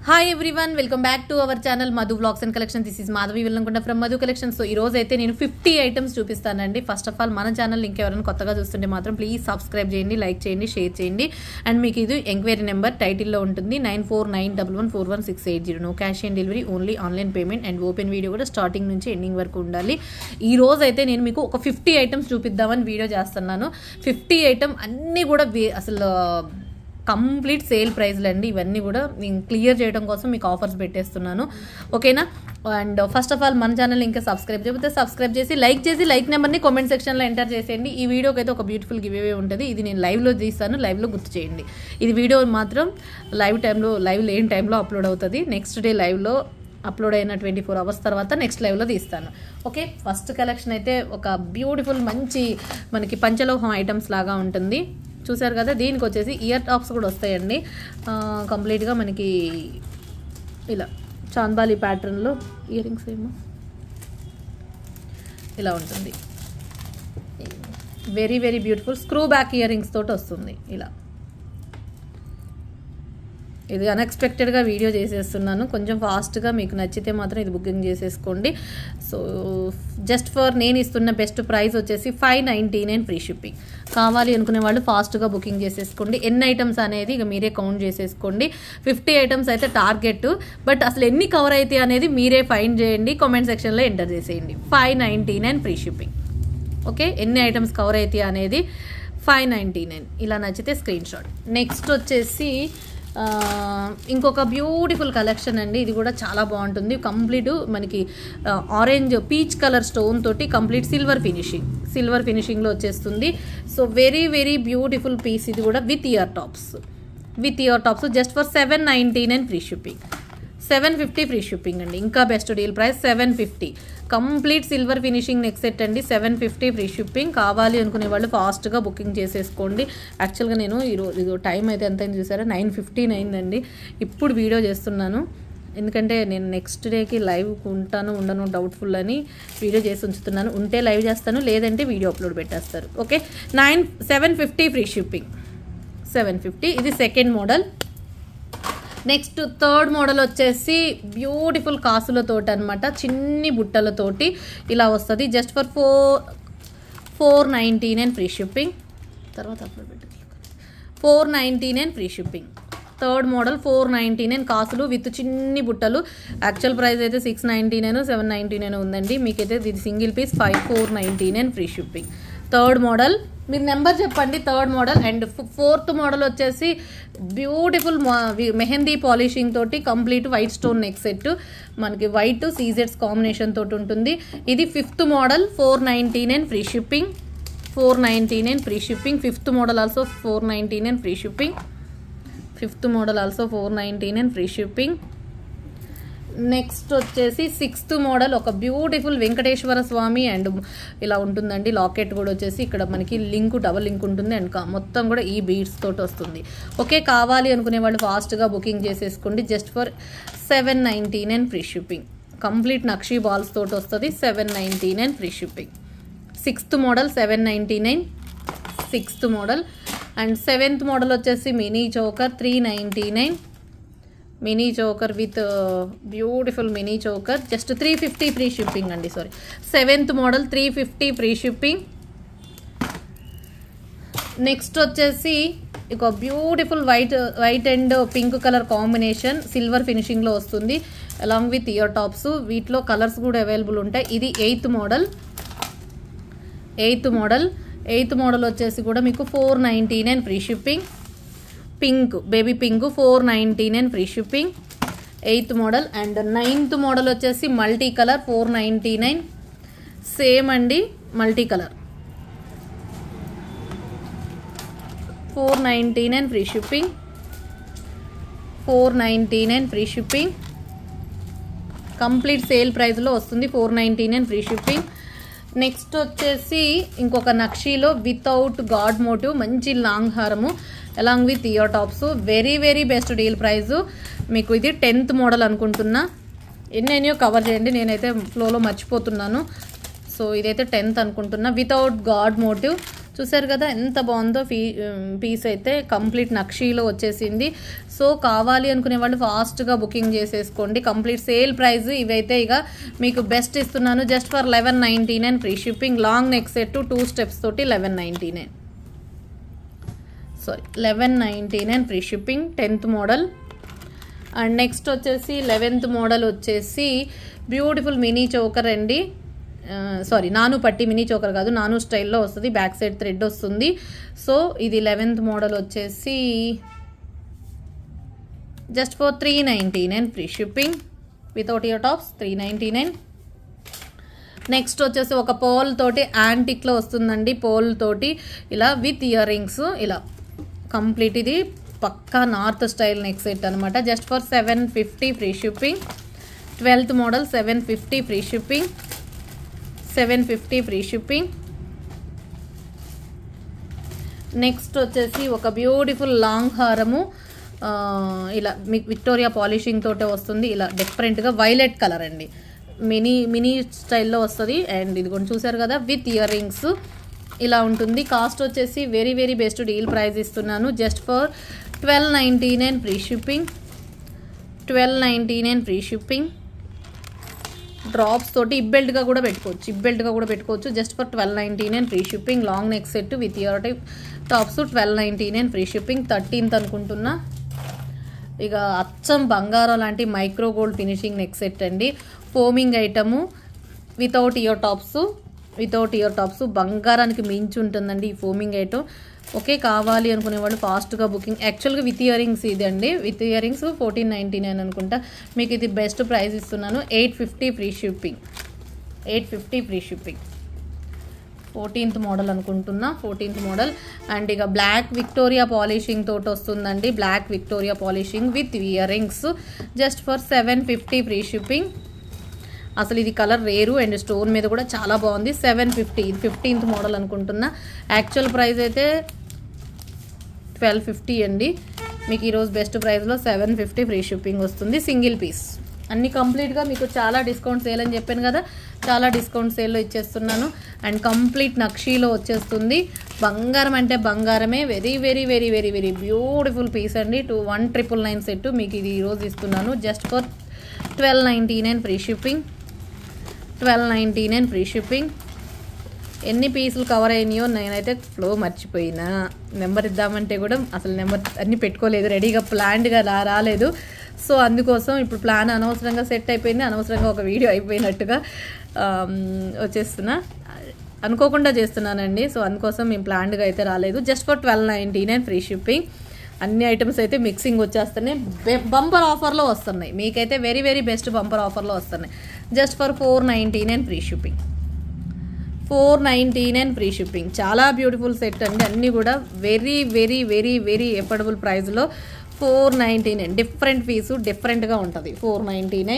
Hi everyone, welcome back to our channel Madhu vlogs and collection. This is Madhavi Vellankonda from Madhu collections. So ఈ రోజు అయితే నేను 50 items చూపిస్తానండి. First of all మన channel ఇంకెవరైనా కొత్తగా చూస్తుంటే మాత్రం ప్లీజ్ సబ్స్క్రైబ్ చేయండి, లైక్ చేయండి, షేర్ చేయండి. అండ్ మీకు ఇది ఎంక్వైరీ నెంబర్ టైటిల్లో ఉంటుంది 9491141680. No cash on delivery, only online payment. And open video కూడా స్టార్టింగ్ నుంచి ఎండింగ్ వరకు ఉండాలి. ఈ రోజు అయితే నేను మీకు ఒక 50 ఐటమ్స్ చూపిద్దామని వీడియో చేస్తున్నాను. 50 ఐటమ్ అన్నీ కూడా అసలు కంప్లీట్ సేల్ ప్రైజ్లు అండి. ఇవన్నీ కూడా నేను క్లియర్ చేయడం కోసం మీకు ఆఫర్స్ పెట్టేస్తున్నాను, ఓకేనా. అండ్ ఫస్ట్ ఆఫ్ ఆల్ మన ఛానల్ ఇంకా సబ్స్క్రైబ్ చేయకపోతే సబ్స్క్రైబ్ చేసి లైక్ నెంబర్ని కామెంట్ సెక్షన్లో ఎంటర్ చేసేయండి. ఈ వీడియోకి అయితే ఒక బ్యూటిఫుల్ గివ్ అవే ఉంటుంది. ఇది నేను లైవ్లో తీస్తాను, లైవ్లో గుర్తు చేయండి. ఇది వీడియో మాత్రం లైవ్ లేని టైంలో అప్లోడ్ అవుతుంది. నెక్స్ట్ డే లైవ్లో అప్లోడ్ అయిన 24 అవర్స్ తర్వాత నెక్స్ట్ లైవ్లో తీస్తాను, ఓకే. ఫస్ట్ కలెక్షన్ అయితే ఒక బ్యూటిఫుల్ మంచి మనకి పంచలోహం ఐటమ్స్ లాగా ఉంటుంది. చూసారు కదా, దీనికి వచ్చేసి ఇయర్ టాప్స్ కూడా వస్తాయండి. కంప్లీట్గా మనకి ఇలా చాందాలి ప్యాటర్న్లో ఇయర్ రింగ్స్ ఏమో ఇలా ఉంటుంది. Very very beautiful screw back ear rings తోటి వస్తుంది ఇలా. ఇది అన్ఎక్స్పెక్టెడ్గా వీడియో చేసేస్తున్నాను, కొంచెం ఫాస్ట్గా. మీకు నచ్చితే మాత్రం ఇది బుకింగ్ చేసేసుకోండి. సో జస్ట్ ఫర్ నేను ఇస్తున్న బెస్ట్ ప్రైస్ వచ్చేసి 599 ఫ్రీ షిప్పింగ్. కావాలి అనుకునే వాళ్ళు ఫాస్ట్గా బుకింగ్ చేసేసుకోండి. ఎన్ని ఐటమ్స్ అనేది ఇక మీరే కౌంట్ చేసేసుకోండి. 50 ఐటమ్స్ అయితే టార్గెట్, బట్ అసలు ఎన్ని కవర్ అవుతాయి అనేది మీరే ఫైండ్ చేయండి, కామెంట్ సెక్షన్లో ఎంటర్ చేసేయండి. 599 ఫ్రీ షిప్పింగ్, ఓకే. ఎన్ని ఐటమ్స్ కవర్ అవుతాయి అనేది 599. ఇలా నచ్చితే స్క్రీన్ షాట్. నెక్స్ట్ వచ్చేసి ఇంకొక బ్యూటిఫుల్ కలెక్షన్ అండి. ఇది కూడా చాలా బాగుంటుంది. కంప్లీట్ మనకి ఆరెంజ్ పీచ్ కలర్ స్టోన్ తోటి కంప్లీట్ సిల్వర్ ఫినిషింగ్లో వచ్చేస్తుంది. So very very beautiful piece. ఇది కూడా with ear tops just for 799 free shipping. 750 free shipping అండి. ఇంకా best deal price 750. Complete silver finishing neck set అండి. 750 ఫ్రీ షిప్పింగ్. కావాలి అనుకునే వాళ్ళు ఫాస్ట్గా బుకింగ్ చేసేసుకోండి. యాక్చువల్గా నేను ఈరోజు టైం అయితే ఎంత అయింది చూసారా, 9:15 అయిందండి. ఇప్పుడు వీడియో చేస్తున్నాను, ఎందుకంటే నేను నెక్స్ట్ డేకి లైవ్ ఉండను డౌట్ఫుల్ అని వీడియో చేసి ఉంచుతున్నాను. ఉంటే లైవ్ చేస్తాను, లేదంటే వీడియో అప్లోడ్ పెట్టేస్తారు, ఓకే. 750 free shipping. 750. ఇది second model. Next third model వచ్చేసి బ్యూటిఫుల్ కాసులతోటి అనమాట, చిన్ని బుట్టలతోటి ఇలా వస్తుంది. Just for 499 free shipping. తర్వాత అప్లోడ్ పెట్టి 499 ఫ్రీ షిప్పింగ్. థర్డ్ మోడల్ 499 కాసులు విత్ చిన్ని బుట్టలు. యాక్చువల్ ప్రైస్ అయితే 699 799 ఉందండి. మీకైతే ఇది single piece 499 free shipping. Third model మీరు నెంబర్ చెప్పండి. Third model. And fourth model వచ్చేసి బ్యూటిఫుల్ మెహందీ పాలిషింగ్ తోటి complete white stone neck set, మనకి వైట్ సీజెడ్స్ కాంబినేషన్ తోటి ఉంటుంది. ఇది fifth model 499 free shipping. 499 free shipping. Fifth model also 499 free shipping. Fifth model also 499 free shipping. Next వచ్చేసి sixth model ఒక beautiful Venkateswara Swami and ఇలా ఉంటుందండి. లాకెట్ కూడా వచ్చేసి ఇక్కడ మనకి డబల్ లింక్ ఉంటుంది. అండ్ మొత్తం కూడా ఈ బీడ్స్ తోటి వస్తుంది, ఓకే. కావాలి అనుకునే వాళ్ళు ఫాస్ట్గా బుకింగ్ చేసేసుకోండి. Just for 799 free shipping. Complete నక్షీ బాల్స్ తోటి వస్తుంది. 799 free shipping. Sixth model 799. Sixth model. And seventh model వచ్చేసి mini choker 399. Mini choker with beautiful mini choker just 350 free shipping అండి. Sorry, seventh model 350 free shipping. Next వచ్చేసి ఒక beautiful white and pink colour combination silver ఫినిషింగ్లో వస్తుంది, along with ear tops. వీటిలో colours కూడా available ఉంటాయి. ఇది ఎయిత్ మోడల్. ఎయిత్ మోడల్ వచ్చేసి కూడా మీకు 499 free shipping. Pink, baby pink 499 free shipping. Eighth model. And ninth model వచ్చేసి మల్టీ కలర్ 499. సేమ్ అండి, multi colour 499 free shipping. 499 free shipping. Complete sale ప్రైస్లో వస్తుంది. 499 ఫ్రీ షిప్పింగ్. నెక్స్ట్ వచ్చేసి ఇంకొక నక్షీలో వితౌట్ గాడ్ మోటివ్ మంచి లాంగ్ హారము along with ear tops. Very very best deal price. మీకు ఇది 10th మోడల్ అనుకుంటున్నా. ఎన్నైనా కవర్ చేయండి, నేనైతే ఫ్లోలో మర్చిపోతున్నాను. సో ఇదైతే 10th అనుకుంటున్నా. వితౌట్ గాడ్ మోటివ్ చూసారు కదా ఎంత బాగుందో పీస్ అయితే కంప్లీట్ నక్షీలో వచ్చేసింది. సో కావాలి అనుకునే వాళ్ళు ఫాస్ట్గా బుకింగ్ చేసేసుకోండి. కంప్లీట్ సేల్ ప్రైస్ ఇవైతే ఇక మీకు బెస్ట్ ఇస్తున్నాను just for 1199 free shipping. Long neck set 2 steps తోటి 1199 1199 free shipping. 10th model. And next వచ్చేసి 11th మోడల్ వచ్చేసి బ్యూటిఫుల్ మినీ చోకర్ అండి. సారీ నాను పట్టి మినీ చోకర్ కాదు, నాను స్టైల్లో వస్తుంది, బ్యాక్ సైడ్ థ్రెడ్ వస్తుంది. సో ఇది 11th మోడల్ వచ్చేసి just for 399 free shipping without ear tops 399. Next వచ్చేసి ఒక పోల్ తోటి యాంటిక్లో వస్తుందండి, పోల్ తోటి ఇలా విత్ ఇయర్ రింగ్స్ ఇలా కంప్లీట్. ఇది పక్కా నార్త్ స్టైల్ నెక్ సెట్ అనమాట. Just for 750 free shipping. 12th model 750 free shipping. 750 free shipping. Next వచ్చేసి ఒక బ్యూటిఫుల్ లాంగ్ హారము ఇలా మీకు విక్టోరియా పాలిషింగ్ తోటే వస్తుంది. ఇలా డిఫరెంట్గా వైలెట్ కలర్ అండి, మినీ స్టైల్లో వస్తుంది. అండ్ ఇది కూడా చూసారు కదా విత్ ఇయర్ రింగ్స్ ఇలా ఉంటుంది. కాస్ట్ వచ్చేసి very very best deal price ఇస్తున్నాను just for 1299 free shipping. 1299 free shipping. Drops తోటి ఇబ్బెల్ట్గా కూడా పెట్టుకోవచ్చు just for 1299 free shipping. Long neck set with ear tops 1299 free shipping. 13th అనుకుంటున్నా. ఇక అచ్చం బంగారం లాంటి micro gold finishing neck set అండి, forming item without ear tops బంగారానికి మించి ఉంటుందండి ఈ ఫోమింగ్ ఐటమ్. ఓకే కావాలి అనుకునే వాళ్ళు ఫాస్ట్గా బుకింగ్. యాక్చువల్గా విత్ ఇయర్ రింగ్స్ ఇది అండి, విత్ ఇయర్ రింగ్స్ 1499 అనుకుంటా. మీకు ఇది బెస్ట్ ప్రైస్ ఇస్తున్నాను 850 free shipping. 850 free shipping. 14th model అనుకుంటున్నా, 14th మోడల్. అండ్ ఇక బ్లాక్ విక్టోరియా పాలిషింగ్ తోటి వస్తుందండి, black Victoria polishing with ear rings just for 750 free shipping. అసలు ఇది కలర్ రేరు అండ్ స్టోన్ మీద కూడా చాలా బాగుంది. 750. ఇది 15th మోడల్ అనుకుంటున్నా. యాక్చువల్ ప్రైస్ అయితే 1250 అండి. మీకు ఈరోజు బెస్ట్ ప్రైస్లో 750 ఫ్రీ షిప్పింగ్ వస్తుంది సింగిల్ పీస్. అన్ని కంప్లీట్గా మీకు చాలా డిస్కౌంట్ సేల్ అని చెప్పాను కదా, చాలా డిస్కౌంట్ సేల్లో ఇచ్చేస్తున్నాను. అండ్ కంప్లీట్ నక్షీలో వచ్చేస్తుంది. బంగారం అంటే బంగారమే. Very very very very very beautiful piece అండి. 1999 సెట్ మీకు ఇది ఈరోజు ఇస్తున్నాను just for 1299 free shipping. 1299 free shipping. ఎన్ని పీసులు కవర్ అయినాయో నేనైతే ఫ్లో మర్చిపోయినా, నెంబర్ ఇద్దామంటే కూడా అసలు నెంబర్ అన్నీ పెట్టుకోలేదు, రెడీగా ప్లాన్డ్గా రాలేదు. సో అందుకోసం ఇప్పుడు ప్లాన్ అనవసరంగా సెట్ అయిపోయింది, అనవసరంగా ఒక వీడియో అయిపోయినట్టుగా వచ్చేస్తున్నా, అనుకోకుండా చేస్తున్నానండి. సో అందుకోసం మేము ప్లాన్డ్గా అయితే రాలేదు. Just for 1299 free shipping. అన్ని ఐటమ్స్ అయితే మిక్సింగ్ వచ్చేస్తున్నాయి, బంపర్ ఆఫర్లో వస్తున్నాయి. మీకైతే వెరీ వెరీ బెస్ట్ బంపర్ ఆఫర్లో వస్తున్నాయి just for 499 free shipping. 499 free shipping. చాలా బ్యూటిఫుల్ సెట్ అండి, అన్నీ కూడా very very very very affordable ప్రైస్లో 499. డిఫరెంట్ పీసు డిఫరెంట్గా ఉంటుంది 499.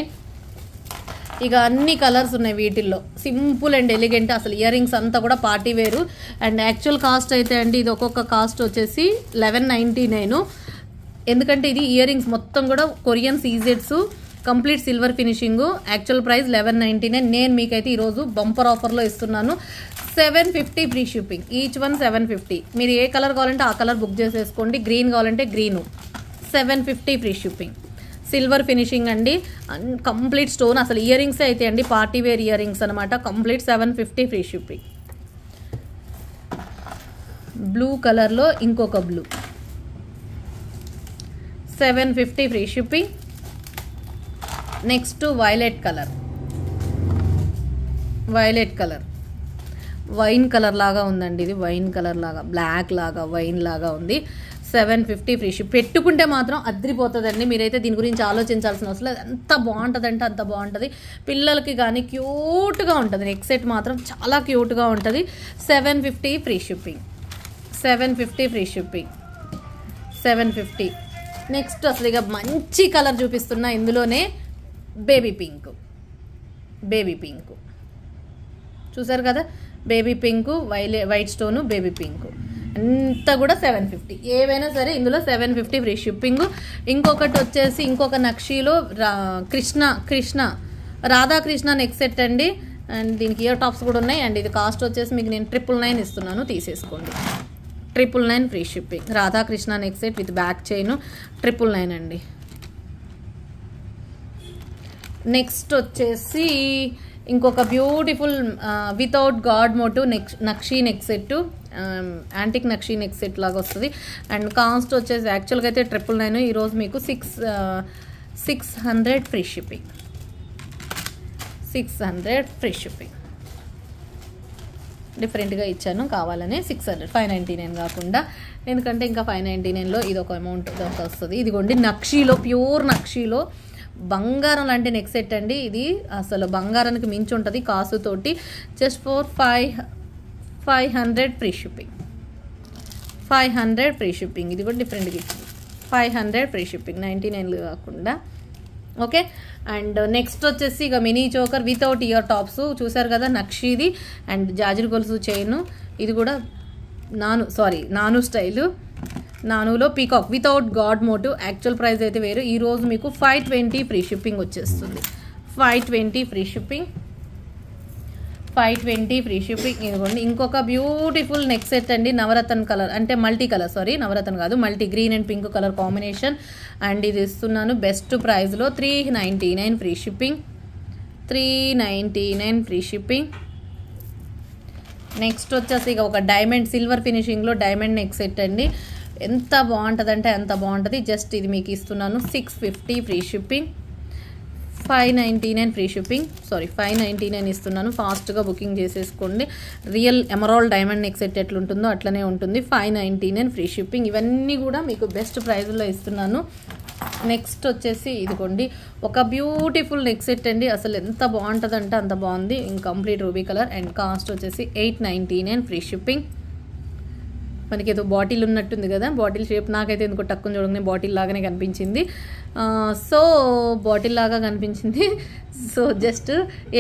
ఇక అన్ని కలర్స్ ఉన్నాయి వీటిల్లో, సింపుల్ అండ్ ఎలిగెంట్. అసలు ఇయర్ రింగ్స్ అంతా కూడా పార్టీ వేరు. అండ్ యాక్చువల్ కాస్ట్ అయితే అండి ఇది ఒక్కొక్క కాస్ట్ వచ్చేసి 1199. ఎందుకంటే ఇది ఇయర్ రింగ్స్ మొత్తం కూడా కొరియన్ సీజెడ్స్ complete silver finishing. Actual price 1199. నేను మీకైతే ఈరోజు బంపర్ ఆఫర్లో ఇస్తున్నాను 750 ఫ్రీ షిప్పింగ్. Each one 750. మీరు ఏ కలర్ కావాలంటే ఆ కలర్ బుక్ చేసేసుకోండి, గ్రీన్ కావాలంటే green. 750 free shipping. Silver finishing అండి, కంప్లీట్ స్టోన్. అసలు ఇయర్ రింగ్స్ అయితే అండి పార్టీ వేర్ ఇయర్ రింగ్స్ అనమాట. Complete 750 free shipping. బ్లూ కలర్లో ఇంకొక blue 750 free shipping. Next violet colour wine colour లాగా ఉందండి. ఇది వైన్ కలర్ లాగా, బ్లాక్ లాగా, వైన్ లాగా ఉంది. 750 ఫ్రీ షిప్. పెట్టుకుంటే మాత్రం అద్రిపోతుందండి. మీరైతే దీని గురించి ఆలోచించాల్సిన అవసరం లేదు. ఎంత బాగుంటుంది అంటే అంత బాగుంటుంది. పిల్లలకి కానీ క్యూట్గా ఉంటుంది. నెక్ సెట్ మాత్రం చాలా క్యూట్గా ఉంటుంది. 750 free shipping. 750 free shipping. 750. Next అసలు ఇక మంచి కలర్ చూపిస్తున్నా, ఇందులోనే బేబీ పింక్. చూసారు కదా, baby pink, white stone, baby pink అంతా కూడా 750. ఏవైనా సరే ఇందులో 750 ఫ్రీ షిప్పింగ్. ఇంకొకటి వచ్చేసి ఇంకొక నక్షీలో రాధాకృష్ణ నెక్ సెట్ అండి. అండ్ దీనికి ఇయర్ టాప్స్ కూడా ఉన్నాయి. అండ్ ఇది కాస్ట్ వచ్చేసి మీకు నేను 999 ఇస్తున్నాను, తీసేసుకోండి. 999 free shipping. Radhakrishna neck set with back chain 999 అండి. నెక్స్ట్ వచ్చేసి ఇంకొక beautiful without god motive nakshi neck set, antique nakshi neck set లాగా వస్తుంది. అండ్ కాస్ట్ వచ్చేసి యాక్చువల్గా అయితే 999, ఈరోజు మీకు 600 ఫ్రీ షిప్పింగ్. 600 free shipping. డిఫరెంట్గా ఇచ్చాను కావాలనే 600, 599 కాకుండా, ఎందుకంటే ఇంకా 599లో ఇది ఒక అమౌంట్ వస్తుంది. ఇదిగోండి నక్షీలో, ప్యూర్ నక్షీలో బంగారం లాంటి నెక్ సెట్ అండి. ఇది అసలు బంగారానికి మించి ఉంటుంది కాసుతోటి. Just for 500 free shipping. 500 free shipping. ఇది కూడా డిఫరెంట్గా ఇచ్చింది. 500 ఫ్రీ షిప్పింగ్, 99 కాకుండా. ఓకే. అండ్ నెక్స్ట్ వచ్చేసి ఇక mini choker without ear tops చూసారు కదా, నక్షీది అండ్ జాజిర్ గొలుసు చైన్. ఇది కూడా నాను స్టైలు, నానులో peacock without god motif. Actual price అయితే వేరు. ఈరోజు మీకు 520 ఫ్రీ షిప్పింగ్ వచ్చేస్తుంది. 520 ఫ్రీ షిప్పింగ్. 520 free shipping. ఇదిగోండి ఇంకొక బ్యూటిఫుల్ నెక్ సెట్ అండి, నవరత్న కలర్, అంటే మల్టీ కలర్, నవరత్న కాదు, multi green and pink colour combination. And ఇది ఇస్తున్నాను బెస్ట్ ప్రైస్లో 399 free shipping. 399 free shipping. Next వచ్చేసి ఇక ఒక డైమండ్ సిల్వర్ ఫినిషింగ్లో డైమండ్ నెక్ సెట్ అండి. ఎంత బాగుంటుంది అంటే అంత బాగుంటుంది. జస్ట్ ఇది మీకు ఇస్తున్నాను 650 ఫ్రీ షిప్పింగ్. 599 free shipping. 599 ఇస్తున్నాను. ఫాస్ట్గా బుకింగ్ చేసేసుకోండి. Real emerald diamond neck set ఎట్లుంటుందో అట్లనే ఉంటుంది. 599 ఫ్రీ షిప్పింగ్. ఇవన్నీ కూడా మీకు బెస్ట్ ప్రైస్లో ఇస్తున్నాను. నెక్స్ట్ వచ్చేసి ఇదిగోండి ఒక బ్యూటిఫుల్ నెక్ సెట్ అండి. అసలు ఎంత బాగుంటుంది అంటే అంత బాగుంది. Complete ruby colour. And cost వచ్చేసి 899 ఫ్రీ షిప్పింగ్. మనకి ఏదో బాటిల్ ఉన్నట్టుంది కదా, బాటిల్ షేప్. నాకైతే ఎందుకో టక్కుని చూడగానే బాటిల్ లాగానే కనిపించింది. సో బాటిల్ లాగా కనిపించింది. So just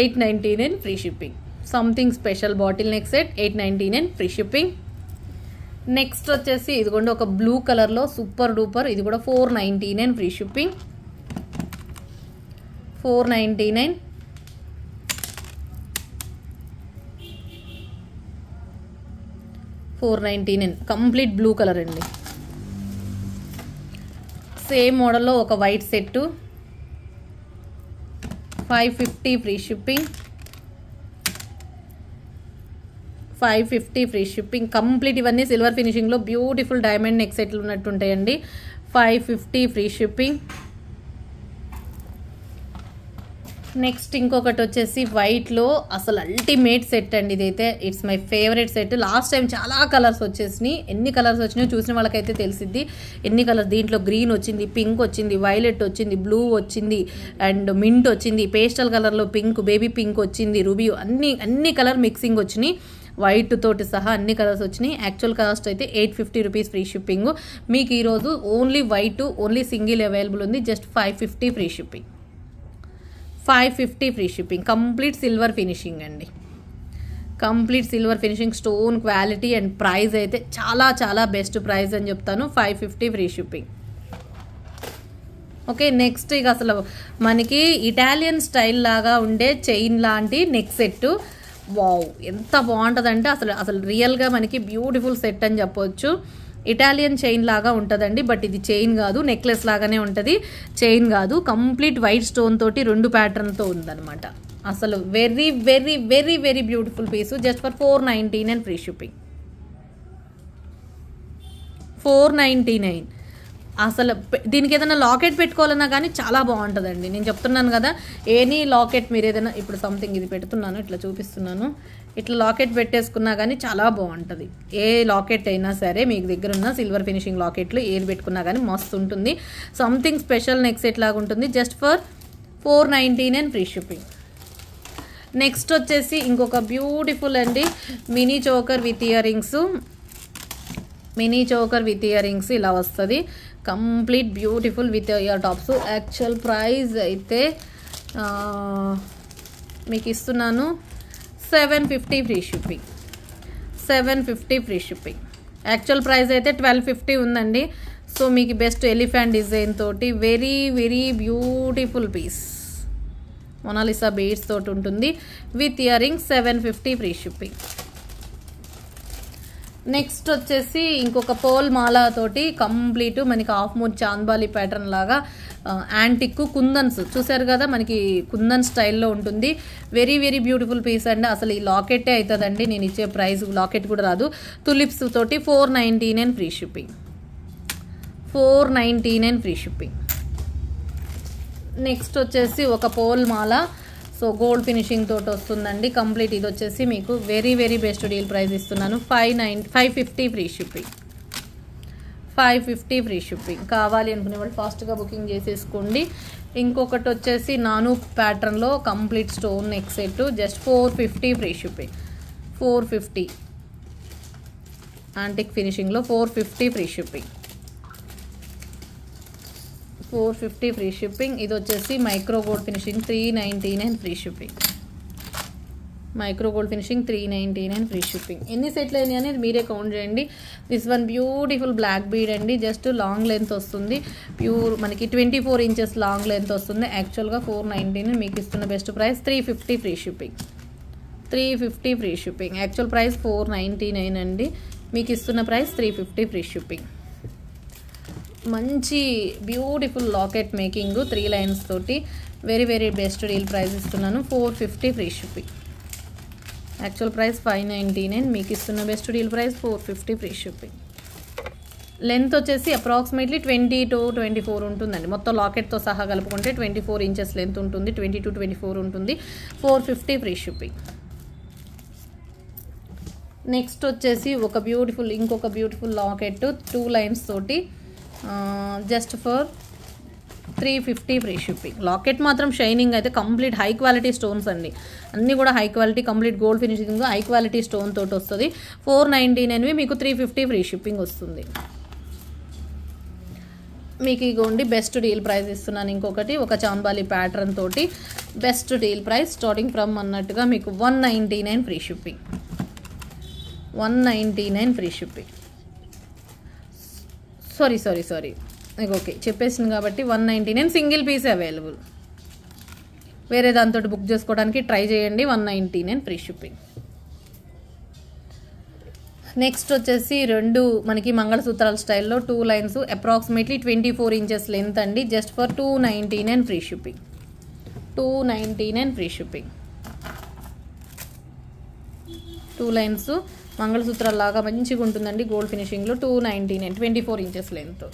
899 free shipping. Something special bottle neck set 899 free shipping. Next వచ్చేసి ఇదిగోండి ఒక బ్లూ కలర్లో సూపర్ డూపర్, ఇది కూడా 499 free shipping. 499. Complete blue colour అండి. సేమ్ మోడల్లో ఒక white set 550 free shipping. 550 free shipping. Complete ఇవన్నీ సిల్వర్ ఫినిషింగ్లో బ్యూటిఫుల్ డైమండ్ నెక్ సెట్లు ఉన్నట్టుంటాయండి. 550 ఫ్రీ షిప్పింగ్. నెక్స్ట్ ఇంకొకటి వచ్చేసి వైట్లో అసలు అల్టిమేట్ సెట్ అండి. ఇదైతే it's my favourite set. Last time చాలా కలర్స్ వచ్చేసినాయి. ఎన్ని కలర్స్ వచ్చినాయో చూసిన వాళ్ళకైతే తెలిసిద్ది ఎన్ని కలర్స్. దీంట్లో గ్రీన్ వచ్చింది, పింక్ వచ్చింది, వైలెట్ వచ్చింది, బ్లూ వచ్చింది, అండ్ మింట్ వచ్చింది, పేస్టల్ కలర్లో పింక్, బేబీ పింక్ వచ్చింది, రూబీ, అన్ని కలర్ మిక్సింగ్ వచ్చినాయి. వైట్ తోటి సహా అన్ని కలర్స్ వచ్చినాయి. యాక్చువల్ కాస్ట్ అయితే 850 రూపీస్ ఫ్రీ షిప్పింగ్. మీకు ఈరోజు only white, only single available ఉంది. Just 550 free shipping. 550 free shipping. Complete silver finishing అండి. Complete silver finishing, stone quality and price అయితే చాలా చాలా బెస్ట్ ప్రైస్ అని చెప్తాను. 550 ఫ్రీ షిప్పింగ్. ఓకే. నెక్స్ట్ ఇక అసలు మనకి ఇటాలియన్ స్టైల్ లాగా ఉండే చైన్ లాంటి నెక్ సెట్. వావ్ ఎంత బాగుంటుందంటే అసలు రియల్గా మనకి బ్యూటిఫుల్ సెట్ అని చెప్పొచ్చు. ఇటాలియన్ చైన్ లాగా ఉంటుందండి. బట్ ఇది చైన్ కాదు, నెక్లెస్ లాగానే ఉంటుంది, చైన్ కాదు. కంప్లీట్ వైట్ స్టోన్ తోటి 2 ప్యాటర్న్తో ఉందన్నమాట. అసలు very very very very beautiful piece. Just for 499 free shipping. 499. అసలు దీనికి ఏదైనా లాకెట్ పెట్టుకోవాలన్నా కానీ చాలా బాగుంటుందండి. నేను చెప్తున్నాను కదా, ఎనీ లాకెట్ మీరు ఏదైనా ఇప్పుడు సంథింగ్ ఇది పెడుతున్నాను, ఇట్లా చూపిస్తున్నాను, ఇట్లా లాకెట్ పెట్టేసుకున్నా కానీ చాలా బాగుంటుంది. ఏ లాకెట్ అయినా సరే మీకు దగ్గర ఉన్న సిల్వర్ ఫినిషింగ్ లాకెట్లు ఏది పెట్టుకున్నా కానీ మస్తు ఉంటుంది. సంథింగ్ స్పెషల్ నెక్ సెట్ లాగా ఉంటుంది. Just for 499 free shipping. Next వచ్చేసి ఇంకొక బ్యూటిఫుల్ అండి mini choker with ear rings. Mini choker with ear rings ఇలా వస్తుంది. Complete beautiful with ear tops. Actual price అయితే మీకు ఇస్తున్నాను 750 free shipping. 750 free shipping. Actual price అయితే 1250 ఉందండి. సో మీకు బెస్ట్ ఎలిఫెంట్ డిజైన్ తోటి very very beautiful piece. Mona Lisa beads తోటి ఉంటుంది with ear rings 750 free shipping. Next వచ్చేసి ఇంకొక పోల్ మాలా తోటి కంప్లీట్ మనకి హాఫ్ మూన్ చాంద్బాలి ప్యాటర్న్ లాగా యాంటిక్ కుందన్స్ చూసారు కదా, మనకి కుందన్ స్టైల్లో ఉంటుంది. వెరీ వెరీ బ్యూటిఫుల్ పీస్ అండి. అసలు ఈ లాకెట్టే అవుతుందండి నేను ఇచ్చే ప్రైస్, లాకెట్ కూడా రాదు. తులిప్స్ తోటి 499 free shipping. 499 free shipping. Next వచ్చేసి ఒక పోల్ మాల, సో గోల్డ్ ఫినిషింగ్ తోటి వస్తుందండి కంప్లీట్. ఇది వచ్చేసి మీకు very very best deal price ఇస్తున్నాను. 550 ఫ్రీ షిప్పింగ్. 550 free shipping. కావాలి అనుకునే వాళ్ళు ఫాస్ట్గా బుకింగ్ చేసేసుకోండి. ఇంకొకటి వచ్చేసి నాను ప్యాటర్న్లో complete stone neck set just 450 free shipping. 450 antique ఫినిషింగ్లో 450 ఫ్రీ షిప్పింగ్. 450 free shipping. ఇది వచ్చేసి micro gold finishing 399 free shipping. Micro gold finishing 399 free shipping. ఎన్ని సెట్లు అయినాయి అనేది మీరే కౌంట్ చేయండి. This one beautiful black bead అండి. జస్ట్ లాంగ్ లెంత్ వస్తుంది, ప్యూర్ మనకి 24 ఇంచెస్ లాంగ్ లెంత్ వస్తుంది. యాక్చువల్గా 499 మీకు ఇస్తున్న best price 350 free shipping. 350 free shipping. Actual price 499 అండి, మీకు ఇస్తున్న ప్రైస్ 350 ఫ్రీ షిప్పింగ్. మంచి బ్యూటిఫుల్ లాకెట్ మేకింగ్ 3 లైన్స్ తోటి very very best deal price ఇస్తున్నాను. 450 ఫ్రీ షిప్పింగ్. యాక్చువల్ ప్రైస్ 599, మీకు ఇస్తున్న best deal price 450 free shipping. Length వచ్చేసి అప్రాక్సిమేట్లీ 20 to 24 ఉంటుందండి. మొత్తం లాకెట్తో సహా కలుపుకుంటే 24 ఇంచెస్ లెంత్ ఉంటుంది, 20 to 24 ఉంటుంది. 450 ఫ్రీ షిప్పింగ్. నెక్స్ట్ వచ్చేసి ఇంకొక బ్యూటిఫుల్ లాకెట్ 2 లైన్స్ తోటి just for 350 free shipping. Locket మాత్రం షైనింగ్ అయితే కంప్లీట్ హై క్వాలిటీ స్టోన్స్ అండి, అన్నీ కూడా high quality complete gold finishing high quality stone తోటి వస్తుంది. 499 మీకు 350 ఫ్రీ షిప్పింగ్ వస్తుంది. మీకు ఇగోండి బెస్ట్ డీల్ ప్రైస్ ఇస్తున్నాను. ఇంకొకటి ఒక చాంబాలి ప్యాటర్న్ తోటి best deal price starting from అన్నట్టుగా మీకు 199 free shipping. 199 free shipping. Sorry okay చెప్పేసింది కాబట్టి 199 సింగిల్ పీస్ అవైలబుల్. వేరే దాంతో బుక్ చేసుకోవడానికి ట్రై చేయండి. 199 ఫ్రీ షిప్పింగ్. నెక్స్ట్ వచ్చేసి రెండు మనకి మంగళసూత్రాల స్టైల్లో 2 లైన్స్ అప్రాక్సిమేట్లీ 24 ఇంచెస్ లెంత్ అండి just for 299 free shipping. 299 free shipping. 2 lines మంగళసూత్రాల లాగా మంచిగా ఉంటుందండి గోల్డ్ ఫినిషింగ్లో. 299 24 inches length.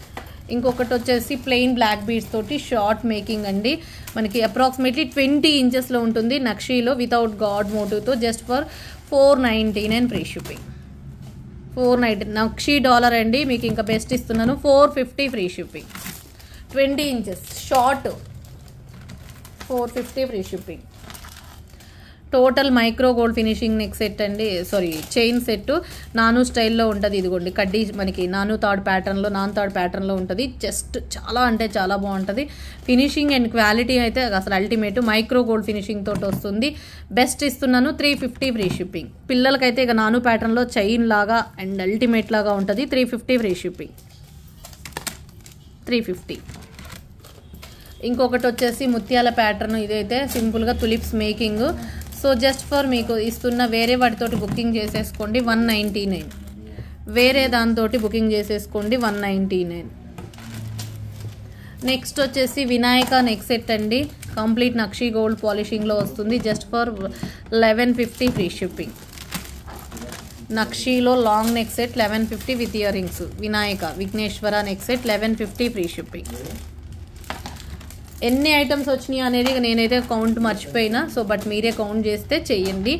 ఇంకొకటి వచ్చేసి ప్లెయిన్ బ్లాక్ బీడ్స్ తోటి షార్ట్ మేకింగ్ అండి, మనకి అప్రాక్సిమేట్లీ 20 ఇంచెస్లో ఉంటుంది నక్షీలో వితౌట్ గాడ్ మోటివ్తో జస్ట్ ఫర్ 499 ఫ్రీ షిప్పింగ్. 490 నక్షీ డాలర్ అండి, మీకు ఇంకా బెస్ట్ ఇస్తున్నాను. 450 free shipping. 20 inches short 450 free shipping. Total micro gold finishing neck set అండి, చైన్ సెట్ నాను స్టైల్లో ఉంటుంది. ఇదిగోండి కడ్డీ మనకి నాను థర్డ్ ప్యాటర్న్లో ఉంటుంది. జస్ట్ చాలా అంటే చాలా బాగుంటుంది ఫినిషింగ్ అండ్ క్వాలిటీ అయితే అసలు అల్టిమేట్. మైక్రో గోల్డ్ ఫినిషింగ్ తోటి వస్తుంది. బెస్ట్ ఇస్తున్నాను 350 ఫ్రీ షిప్పింగ్. పిల్లలకైతే ఇక నాను ప్యాటర్న్లో చైన్ లాగా అండ్ అల్టిమేట్ లాగా ఉంటుంది. 350 ఫ్రీ షిప్పింగ్. 350. ఇంకొకటి వచ్చేసి ముత్యాల ప్యాటర్న్, ఇదైతే సింపుల్గా tulips making. So just for మీకు ఇస్తున్న వేరే వాటితోటి బుకింగ్ చేసేసుకోండి 199. వేరే దాంతో బుకింగ్ చేసేసుకోండి 199. నెక్స్ట్ వచ్చేసి వినాయక నెక్ సెట్ అండి, కంప్లీట్ నక్షీ గోల్డ్ పాలిషింగ్లో వస్తుంది జస్ట్ ఫర్ 1150 ఫ్రీ షిప్పింగ్. నక్షీలో long neck set 1150 with year rings. Vighneshwara neck set 1150 free shipping. ఎన్ని ఐటమ్స్ వచ్చినాయి అనేది నేనైతే కౌంట్ మర్చిపోయినా, సో బట్ మీరే కౌంట్ చేస్తే చెయ్యండి.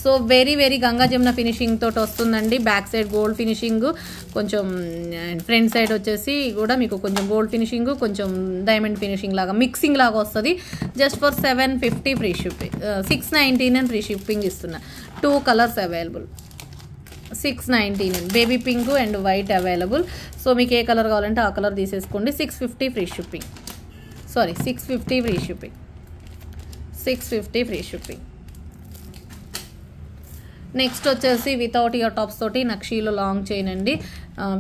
So very very Ganga Jamuna finishing తోటి వస్తుందండి. బ్యాక్ సైడ్ గోల్డ్ ఫినిషింగ్, కొంచెం ఫ్రంట్ సైడ్ వచ్చేసి కూడా మీకు కొంచెం గోల్డ్ ఫినిషింగ్, కొంచెం డైమండ్ ఫినిషింగ్ లాగా మిక్సింగ్ లాగా వస్తుంది just for 750 free shipping. 699 free shipping ఇస్తున్నా. 2 colours available. 699 baby pink and white available. So మీకు ఏ కలర్ కావాలంటే ఆ కలర్ తీసేసుకోండి. 650 free shipping. 650 free shipping. 650 free shipping. Next వచ్చేసి వితౌట్ ఇయర్ టాప్స్ తోటి నక్షీలో లాంగ్ చైన్ అండి,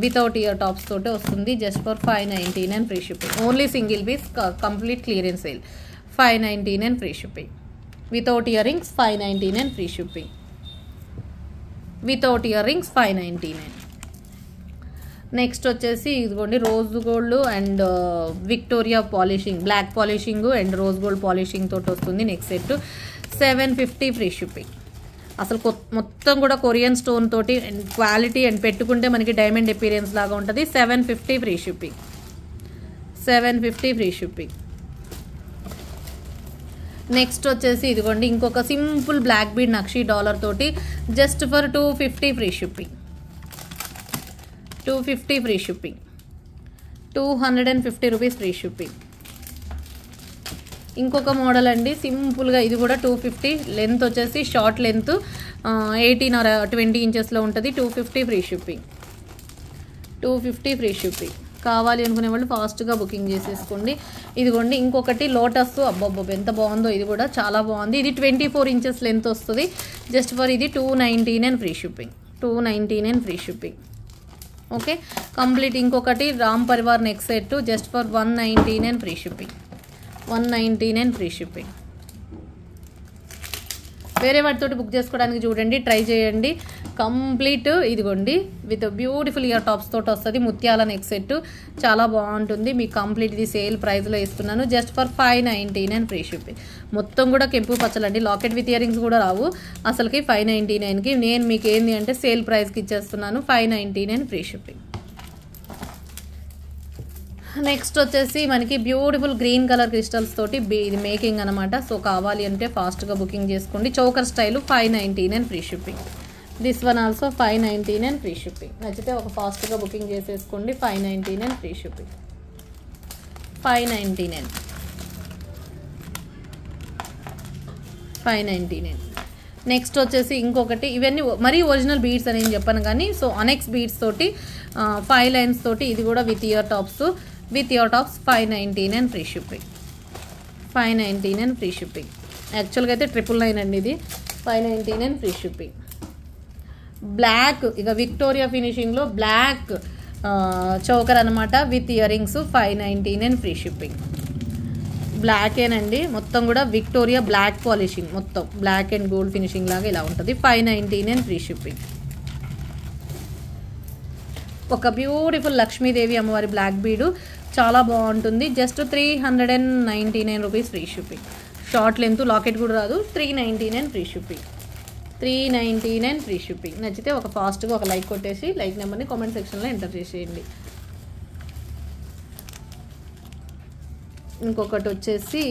వితౌట్ ఇయర్ టాప్స్ తోటి వస్తుంది just for 599 free shipping. Only single piece, complete clearance sale. 599 free shipping. Without ear rings 599 free shipping. Without ear rings 599. Next వచ్చేసి ఇదిగోండి rose gold and Victoria polishing, black polishing and rose gold polishing తోటి వస్తుంది. Next set 750 free shipping. అసలు మొత్తం కూడా Korean stone తోటి and quality and పెట్టుకుంటే మనకి డైమండ్ ఎపీరియన్స్ లాగా ఉంటుంది. 750 free shipping. 750 free shipping. Next వచ్చేసి ఇదిగోండి ఇంకొక సింపుల్ బ్లాక్ బీడ్ నక్షి డాలర్ తోటి just for 250 free shipping. 250 free shipping. 250 rupees free shipping. ఇంకొక మోడల్ అండి సింపుల్గా, ఇది కూడా 250. లెంత్ వచ్చేసి షార్ట్ లెంత్ 18 or 20 ఇంచెస్లో ఉంటుంది. 250 ఫ్రీ షిప్పింగ్. 250 free shipping. కావాలి అనుకునే వాళ్ళు ఫాస్ట్గా బుకింగ్ చేసేసుకోండి. ఇదిగోండి ఇంకొకటి లోటస్, అబ్బబ్బబ్బ ఎంత బాగుందో, ఇది కూడా చాలా బాగుంది. ఇది 24 ఇంచెస్ లెంత్ వస్తుంది. జస్ట్ ఫర్ ఇది 299 free shipping. 299 free shipping. Okay complete. ఇంకొకటి Ram Parivar neck set just for 199 free shipping. 199 free shipping. వేరే వాటితోటి బుక్ చేసుకోవడానికి చూడండి, ట్రై చేయండి. కంప్లీట్ ఇదిగోండి విత్ బ్యూటిఫుల్ ఇయర్ టాప్స్ తోటి వస్తుంది. ముత్యాల నెక్ సెట్ చాలా బాగుంటుంది. మీకు కంప్లీట్ ఇది సేల్ ప్రైస్లో ఇస్తున్నాను. Just for 599 free shipping. మొత్తం కూడా కెంపు పచ్చలండి. లాకెట్ విత్ ఇయర్ రింగ్స్ కూడా రావు అసలుకి. 599కి నేను మీకు ఏంది అంటే సేల్ ప్రైస్కి ఇచ్చేస్తున్నాను. 599 ఫ్రీ షిప్పింగ్. నెక్స్ట్ వచ్చేసి మనకి బ్యూటిఫుల్ గ్రీన్ కలర్ క్రిస్టల్స్ తోటి ఇది మేకింగ్ అనమాట. సో కావాలి అంటే ఫాస్ట్గా బుకింగ్ చేసుకోండి. Choker style 599 free shipping. This one also 599 free shipping. నచ్చితే ఒక ఫాస్ట్గా బుకింగ్ చేసేసుకోండి. 599 ఫ్రీ షిప్పింగ్. 599. 599. నెక్స్ట్ వచ్చేసి ఇంకొకటి, ఇవన్నీ మరీ ఒరిజినల్ బీడ్స్ అని చెప్పాను కానీ, సో అనెక్స్ బీడ్స్ తోటి 5 లైన్స్ తోటి ఇది కూడా with ear tops. 599 free shipping. 599 free shipping. యాక్చువల్గా అయితే 999 అండి ఇది. 599 ఫ్రీ షిప్పింగ్. బ్లాక్ ఇక విక్టోరియా ఫినిషింగ్లో బ్లాక్ చౌకర్ అనమాట with ear rings. 599 free shipping. బ్లాకేనండి మొత్తం కూడా విక్టోరియా బ్లాక్ పాలిషింగ్, మొత్తం బ్లాక్ అండ్ గోల్డ్ ఫినిషింగ్ లాగా ఇలా ఉంటుంది. 599 ఫ్రీ షిప్పింగ్. ఒక బ్యూటిఫుల్ లక్ష్మీదేవి అమ్మవారి బ్లాక్ బీడు చాలా బాగుంటుంది. Just 399 rupees free shipping. Short length locket కూడా రాదు. 399 ఫ్రీ షిప్పింగ్. 399 free shipping. నచ్చితే ఒక ఫాస్ట్గా ఒక లైక్ కొట్టేసి లైక్ నెంబర్ని కామెంట్ సెక్షన్లో ఎంటర్ చేసేయండి. ఇంకొకటి వచ్చేసి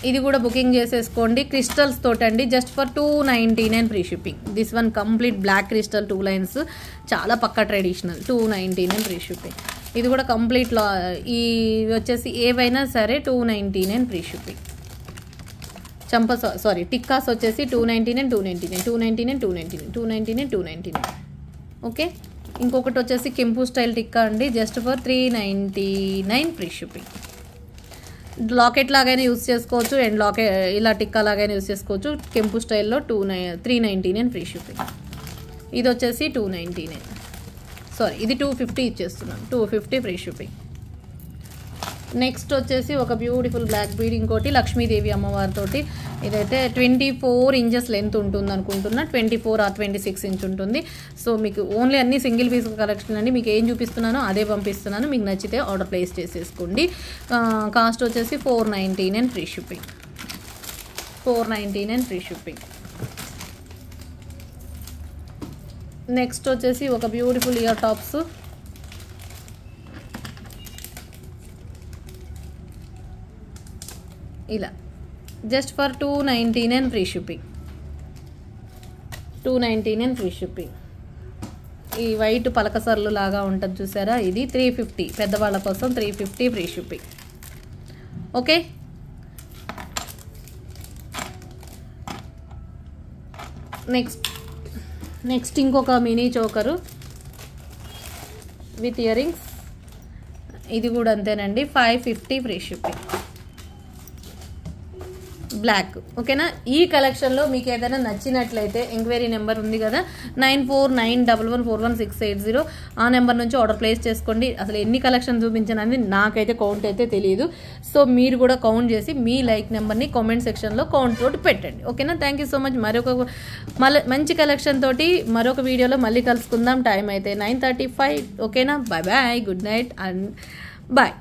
ఇది కూడా బుకింగ్ చేసేసుకోండి. క్రిస్టల్స్ తోటండి just for 299 free shipping. This one complete black crystal 2 lines చాలా పక్కా ట్రెడిషనల్. 299 free shipping. ఇది కూడా కంప్లీట్ ఈ వచ్చేసి ఏవైనా సరే 299 ఫ్రీ షిప్పింగ్. టిక్కాస్ వచ్చేసి 299 299 299 299 299 299. ఓకే ఇంకొకటి వచ్చేసి కెంపు స్టైల్ టిక్కా అండి just for 399 free shipping. Locket లాగానే యూస్ చేసుకోవచ్చు అండ్ ఇలా టిక్కా లాగానే యూస్ చేసుకోవచ్చు. కెంపు స్టైల్లో 399 ఫ్రీ షిప్పింగ్. ఇది వచ్చేసి 299, ఇది 250 ఇచ్చేస్తున్నాను. 250 ఫ్రీ షిప్పింగ్. నెక్స్ట్ వచ్చేసి ఒక బ్యూటిఫుల్ బ్లాక్ బీడ్, ఇంకోటి లక్ష్మీదేవి అమ్మవారితోటి. ఇదైతే 24 ఇంచెస్ లెంత్ ఉంటుంది అనుకుంటున్నా. 24 or 26 ఇంచ్ ఉంటుంది. సో మీకు ఓన్లీ అన్ని సింగిల్ పీస్ కలెక్షన్ అండి. మీకు ఏం చూపిస్తున్నానో అదే పంపిస్తున్నాను. మీకు నచ్చితే ఆర్డర్ ప్లేస్ చేసేసుకోండి. కాస్ట్ వచ్చేసి 499 free shipping. 499 free shipping. Next వచ్చేసి ఒక బ్యూటిఫుల్ ఇయర్ టాప్స్. ఇలా just for 299 free shipping. 299 free shipping. ఈ వైట్ పలకసర్లు లాగా ఉంటుంది చూసారా, ఇది 350 పెద్దవాళ్ళ కోసం. 350 ఫ్రీ షిప్పింగ్. ఓకే నెక్స్ట్ ఇంకొక mini choker with ear rings. ఇది కూడా అంతేనండి. 550 ఫ్రీ షిప్పింగ్. బ్లాక్. ఓకేనా, ఈ కలెక్షన్లో మీకు ఏదైనా నచ్చినట్లయితే ఎంక్వైరీ నెంబర్ ఉంది కదా 9491114680, ఆ నెంబర్ నుంచి ఆర్డర్ ప్లేస్ చేసుకోండి. అసలు ఎన్ని కలెక్షన్ చూపించానని నాకైతే కౌంట్ అయితే తెలియదు. సో మీరు కూడా కౌంట్ చేసి మీ లైక్ నెంబర్ని కామెంట్ సెక్షన్లో కౌంట్ తోటి పెట్టండి. ఓకేనా, థ్యాంక్ యూ సో మచ్. మంచి కలెక్షన్ తోటి మరొక వీడియోలో మళ్ళీ కలుసుకుందాం. టైం అయితే 9:35. ఓకేనా, bye bye, good night and bye.